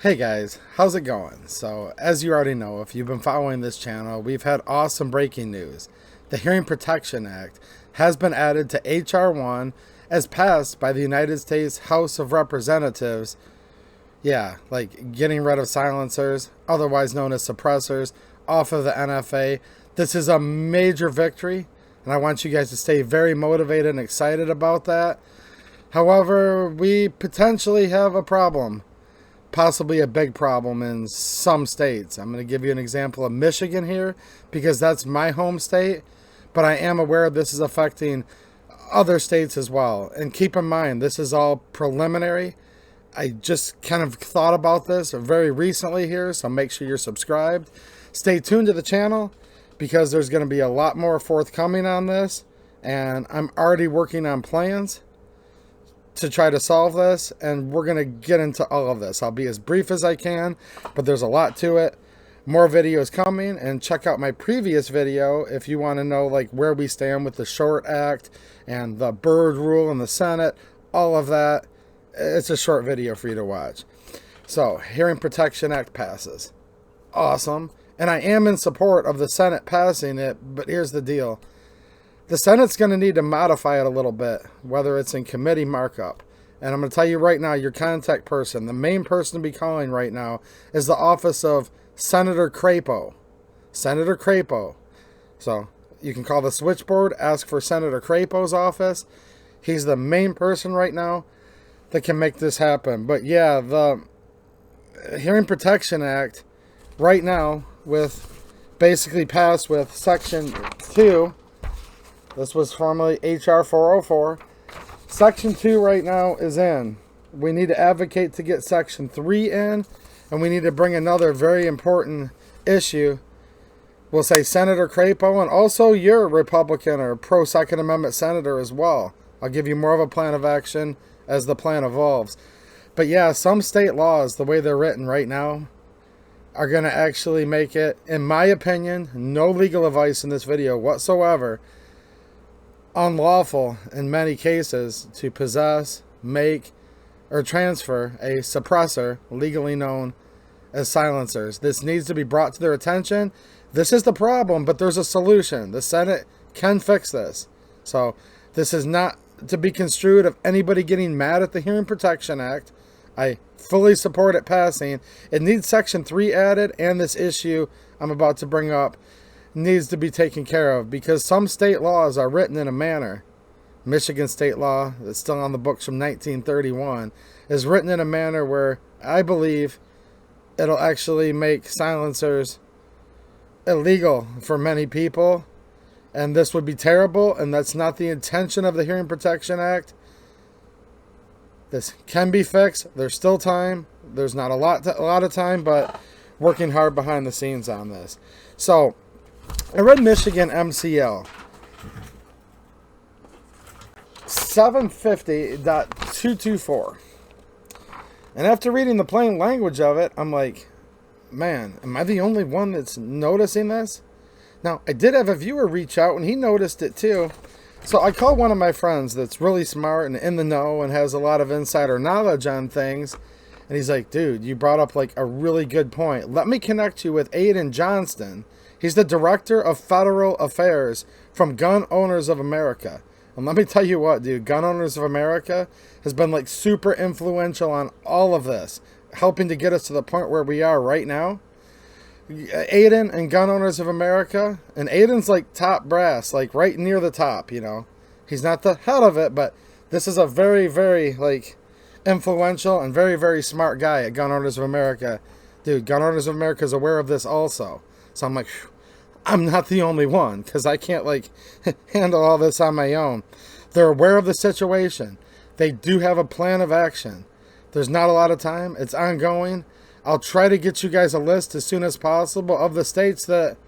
Hey guys, how's it going? So, as you already know, if you've been following this channel, we've had awesome breaking news. The Hearing Protection Act has been added to H.R. 1 as passed by the United States House of Representatives. Yeah, like getting rid of silencers, otherwise known as suppressors, off of the NFA. This is a major victory, and I want you guys to stay very motivated and excited about that. However, we potentially have a problem. Possibly a big problem in some states. I'm going to give you an example of Michigan here because that's my home state, but I am aware this is affecting other states as well. And keep in mind, this is all preliminary. I just kind of thought about this very recently here, so make sure you're subscribed. Stay tuned to the channel because there's going to be a lot more forthcoming on this, and I'm already working on plans to try to solve this, and we're going to get into all of this. I'll be as brief as I can, but there's a lot to it. More videos coming, and check out my previous video if you want to know like where we stand with the Short Act and the Byrd Rule in the Senate, all of that. It's a short video for you to watch. So, Hearing Protection Act passes. Awesome. And I am in support of the Senate passing it, but here's the deal. The Senate's going to need to modify it a little bit, whether it's in committee markup. And I'm going to tell you right now, your contact person, the main person to be calling right now, is the office of Senator Crapo. Senator Crapo. So you can call the switchboard, ask for Senator Crapo's office. He's the main person right now that can make this happen. But yeah, the Hearing Protection Act right now, with basically passed with Section 2. This was formerly H.R. 404. Section 2 right now is in. We need to advocate to get Section 3 in, and we need to bring another very important issue. We'll say Senator Crapo, and also you're Republican or pro-Second Amendment senator as well. I'll give you more of a plan of action as the plan evolves. But yeah, some state laws, the way they're written right now, are going to actually make it, in my opinion, no legal advice in this video whatsoever, unlawful in many cases to possess, make, or transfer a suppressor legally known as silencers. This needs to be brought to their attention. This is the problem, but there's a solution. The Senate can fix this. So this is not to be construed of anybody getting mad at the Hearing Protection Act. I fully support it passing. It needs Section 3 added, and this issue I'm about to bring up needs to be taken care of because some state laws are written in a manner. Michigan state law that's still on the books from 1931 is written in a manner where I believe it'll actually make silencers illegal for many people, and this would be terrible, and that's not the intention of the Hearing Protection Act. This can be fixed. There's still time. There's not a lot of time, but working hard behind the scenes on this. So I read Michigan MCL 750.224. And after reading the plain language of it, I'm like, man, am I the only one that's noticing this? Now, I did have a viewer reach out, and he noticed it too. So I called one of my friends that's really smart and in the know and has a lot of insider knowledge on things. And he's like, dude, you brought up like a really good point. Let me connect you with Aiden Johnston. He's the Director of Federal Affairs from Gun Owners of America. And let me tell you what, dude, Gun Owners of America has been like super influential on all of this, helping to get us to the point where we are right now. Aiden and Gun Owners of America, and Aiden's like top brass, like right near the top, you know. He's not the head of it, but this is a very, very like influential and very, very smart guy at Gun Owners of America. Dude, Gun Owners of America is aware of this also. So I'm like, I'm not the only one because I can't like handle all this on my own. They're aware of the situation. They do have a plan of action. There's not a lot of time. It's ongoing. I'll try to get you guys a list as soon as possible of the states that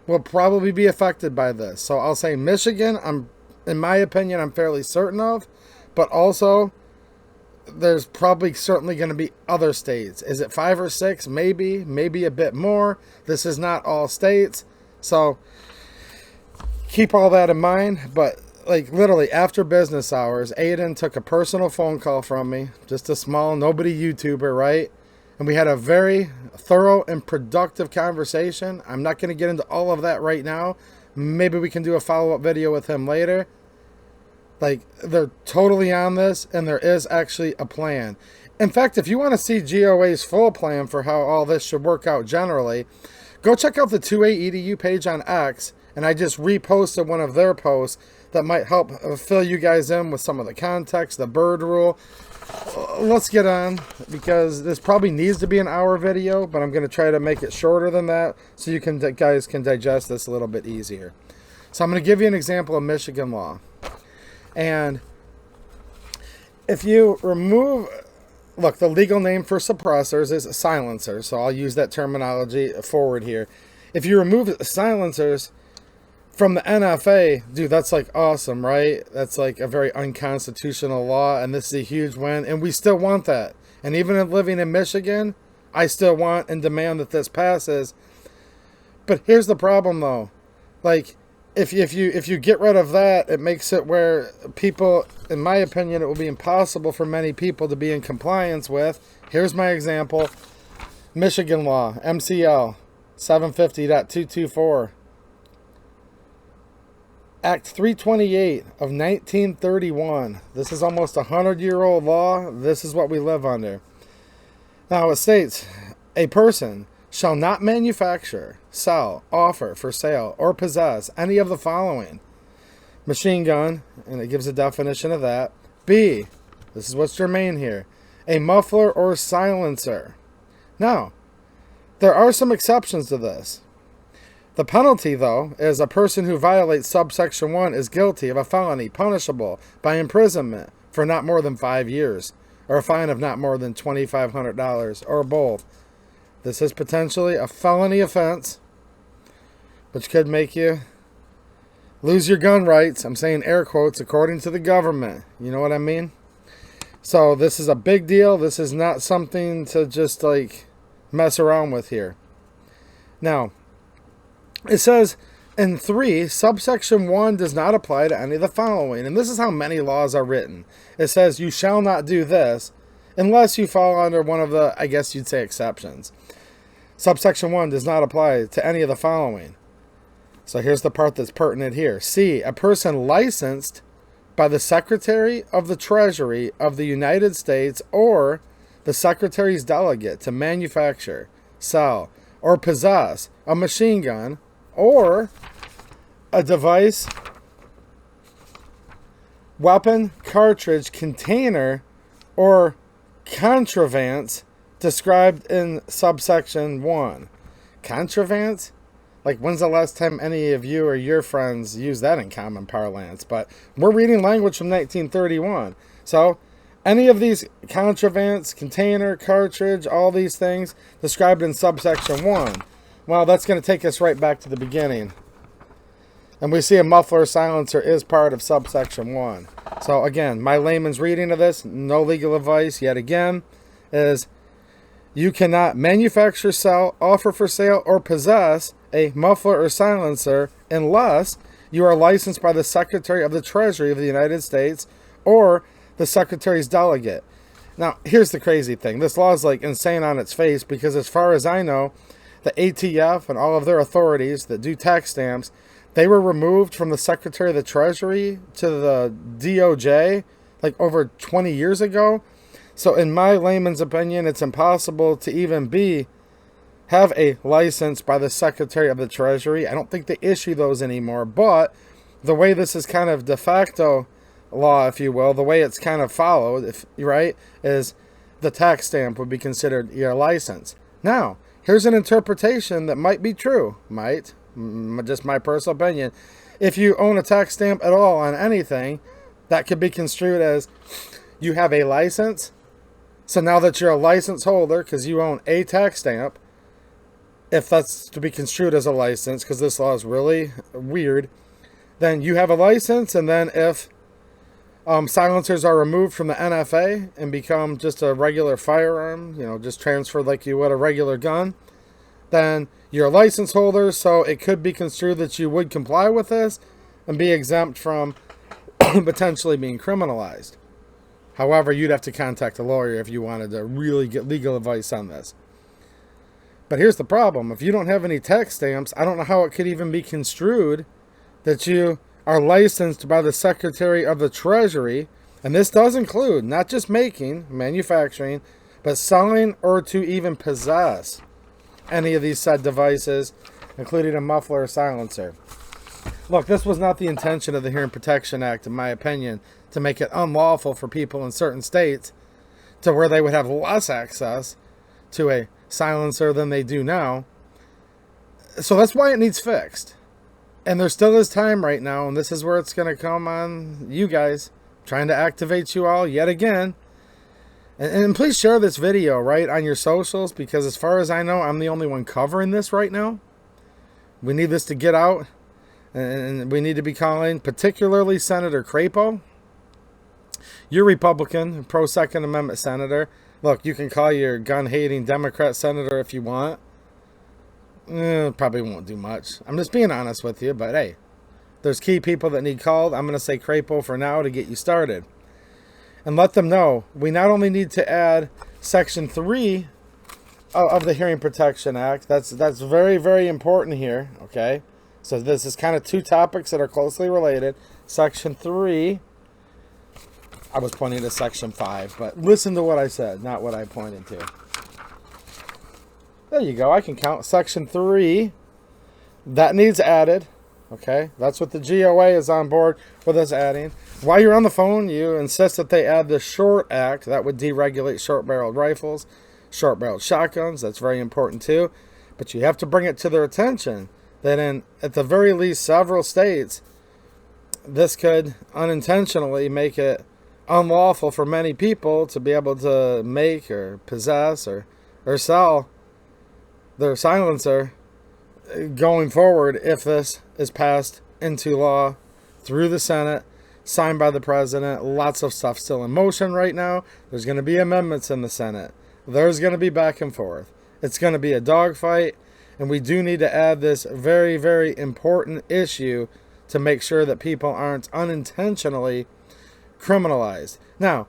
will probably be affected by this. So I'll say Michigan, in my opinion, I'm fairly certain of, but also there's probably certainly going to be other states. Is it 5 or 6? Maybe a bit more. This is not all states. So keep all that in mind. But like literally after business hours, Aiden took a personal phone call from me, just a small nobody YouTuber, right? And we had a very thorough and productive conversation. I'm not going to get into all of that right now. Maybe we can do a follow-up video with him later. Like, they're totally on this, and there is actually a plan. In fact, if you want to see GOA's full plan for how all this should work out generally, go check out the 2A EDU page on X, and I just reposted one of their posts that might help fill you guys in with some of the context, the bird rule. Let's get on, because this probably needs to be an hour video, but I'm going to try to make it shorter than that so you guys can digest this a little bit easier. So I'm going to give you an example of Michigan law. And if you remove, look, the legal name for suppressors is silencers, so I'll use that terminology forward here. If you remove silencers from the NFA, dude, that's like awesome, right? That's like a very unconstitutional law, and this is a huge win, and we still want that. And even living in Michigan, I still want and demand that this passes. But here's the problem, though. Like, if you get rid of that, it makes it where people, in my opinion, it will be impossible for many people to be in compliance with. Here's my example. Michigan law, MCL 750.224. Act 328 of 1931. This is almost a 100-year-old law. This is what we live under. Now it states, a person shall not manufacture, sell, offer for sale, or possess any of the following. Machine gun, and it gives a definition of that. B, this is what's germane here, a muffler or silencer. Now, there are some exceptions to this. The penalty, though, is a person who violates subsection 1 is guilty of a felony punishable by imprisonment for not more than 5 years, or a fine of not more than $2,500, or both. This is potentially a felony offense, which could make you lose your gun rights. I'm saying air quotes, according to the government. You know what I mean? So this is a big deal. This is not something to just like mess around with here. Now, it says in 3, subsection 1 does not apply to any of the following. And this is how many laws are written. It says you shall not do this unless you fall under one of the, I guess you'd say, exceptions. Subsection 1 does not apply to any of the following. So here's the part that's pertinent here. C, a person licensed by the Secretary of the Treasury of the United States or the Secretary's delegate to manufacture, sell, or possess a machine gun or a device, weapon, cartridge, container, or contravance described in subsection 1. Contravance? Like, when's the last time any of you or your friends used that in common parlance? But we're reading language from 1931. So, any of these contravance, container, cartridge, all these things described in subsection 1. Well, that's going to take us right back to the beginning. And we see a muffler or silencer is part of subsection 1. So, again, my layman's reading of this, no legal advice, yet again, is you cannot manufacture, sell, offer for sale, or possess a muffler or silencer unless you are licensed by the Secretary of the Treasury of the United States or the Secretary's delegate. Now, here's the crazy thing. This law is like insane on its face because as far as I know, the ATF and all of their authorities that do tax stamps, they were removed from the Secretary of the Treasury to the DOJ like over 20 years ago. So in my layman's opinion, it's impossible to even have a license by the Secretary of the Treasury. I don't think they issue those anymore, but the way this is kind of de facto law, if you will, the way it's kind of followed, right, is the tax stamp would be considered your license. Now, here's an interpretation that might be true, just my personal opinion. If you own a tax stamp at all on anything, that could be construed as you have a license. So now that you're a license holder, because you own a tax stamp, if that's to be construed as a license, because this law is really weird, then you have a license, and then if silencers are removed from the NFA and become just a regular firearm, just transferred like you would a regular gun, then you're a license holder, so it could be construed that you would comply with this and be exempt from potentially being criminalized. However, you'd have to contact a lawyer if you wanted to really get legal advice on this. But here's the problem. If you don't have any tax stamps, I don't know how it could even be construed that you are licensed by the Secretary of the Treasury. And this does include not just making, manufacturing, but selling or to even possess any of these said devices, including a muffler or silencer. Look, this was not the intention of the Hearing Protection Act, in my opinion, to make it unlawful for people in certain states to where they would have less access to a silencer than they do now. So that's why it needs fixed. And there still is time right now, and this is where it's going to come on you guys, trying to activate you all yet again. And please share this video, right, on your socials, because as far as I know, I'm the only one covering this right now. We need this to get out, and we need to be calling particularly Senator Crapo. You're Republican, pro-Second Amendment senator. Look, you can call your gun-hating Democrat senator if you want. Probably won't do much. I'm just being honest with you, but hey, there's key people that need called. I'm going to say Crapo for now to get you started. And let them know we not only need to add Section 3 of the Hearing Protection Act. That's very, very important here, okay? So this is kind of two topics that are closely related. Section 3, I was pointing to Section 5, but listen to what I said, not what I pointed to. There you go. I can count. Section 3, that needs added. Okay, that's what the GOA is on board with us adding. While you're on the phone, you insist that they add the SHORT Act. That would deregulate short-barreled rifles, short-barreled shotguns. That's very important too. But you have to bring it to their attention that at the very least, several states, this could unintentionally make it unlawful for many people to be able to make or possess or sell their silencer going forward if this is passed into law through the Senate, signed by the president. Lots of stuff still in motion right now. There's going to be amendments in the Senate. There's going to be back and forth. It's going to be a dogfight, and we do need to add this very, very important issue to make sure that people aren't unintentionally criminalized. Now,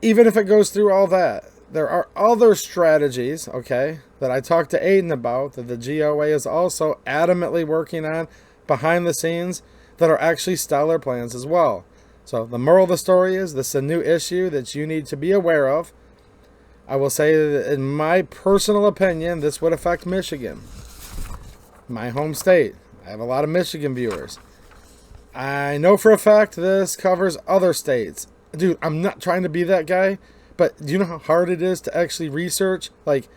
even if it goes through all that, there are other strategies, okay, that I talked to Aiden about, that the GOA is also adamantly working on behind the scenes, that are actually stellar plans as well. So the moral of the story is this is a new issue that you need to be aware of. I will say that in my personal opinion, this would affect Michigan, my home state. I have a lot of Michigan viewers. I know for a fact this covers other states. Dude, I'm not trying to be that guy, but do you know how hard it is to actually research like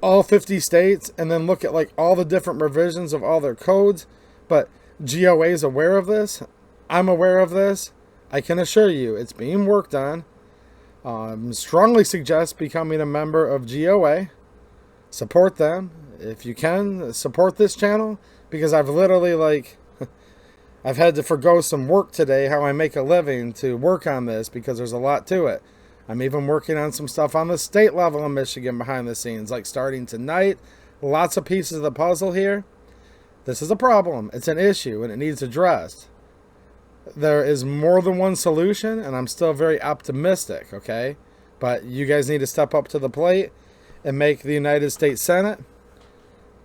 all 50 states and then look at like all the different revisions of all their codes? But GOA is aware of this. I'm aware of this. I can assure you it's being worked on. Strongly suggest becoming a member of GOA. Support them. If you can, support this channel, because I've literally I've had to forgo some work today, how I make a living, to work on this, because there's a lot to it. I'm even working on some stuff on the state level in Michigan behind the scenes, like starting tonight. Lots of pieces of the puzzle here. This is a problem. It's an issue, and it needs addressed. There is more than one solution, and I'm still very optimistic, okay? But you guys need to step up to the plate and make the United States Senate,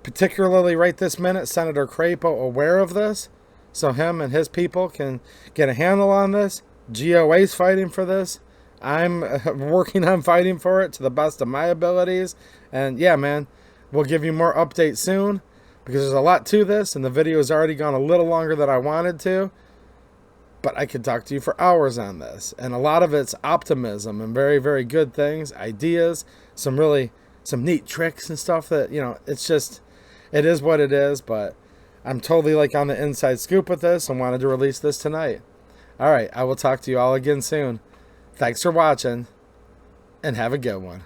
particularly right this minute, Senator Crapo, aware of this, so him and his people can get a handle on this. GOA's fighting for this. I'm working on fighting for it to the best of my abilities. And yeah, man, we'll give you more updates soon, because there's a lot to this, and the video has already gone a little longer than I wanted to. But I could talk to you for hours on this. And a lot of it's optimism and very, very good things, ideas, some neat tricks and stuff that, it's just, it is what it is. But I'm totally on the inside scoop with this and wanted to release this tonight. All right, I will talk to you all again soon. Thanks for watching, and have a good one.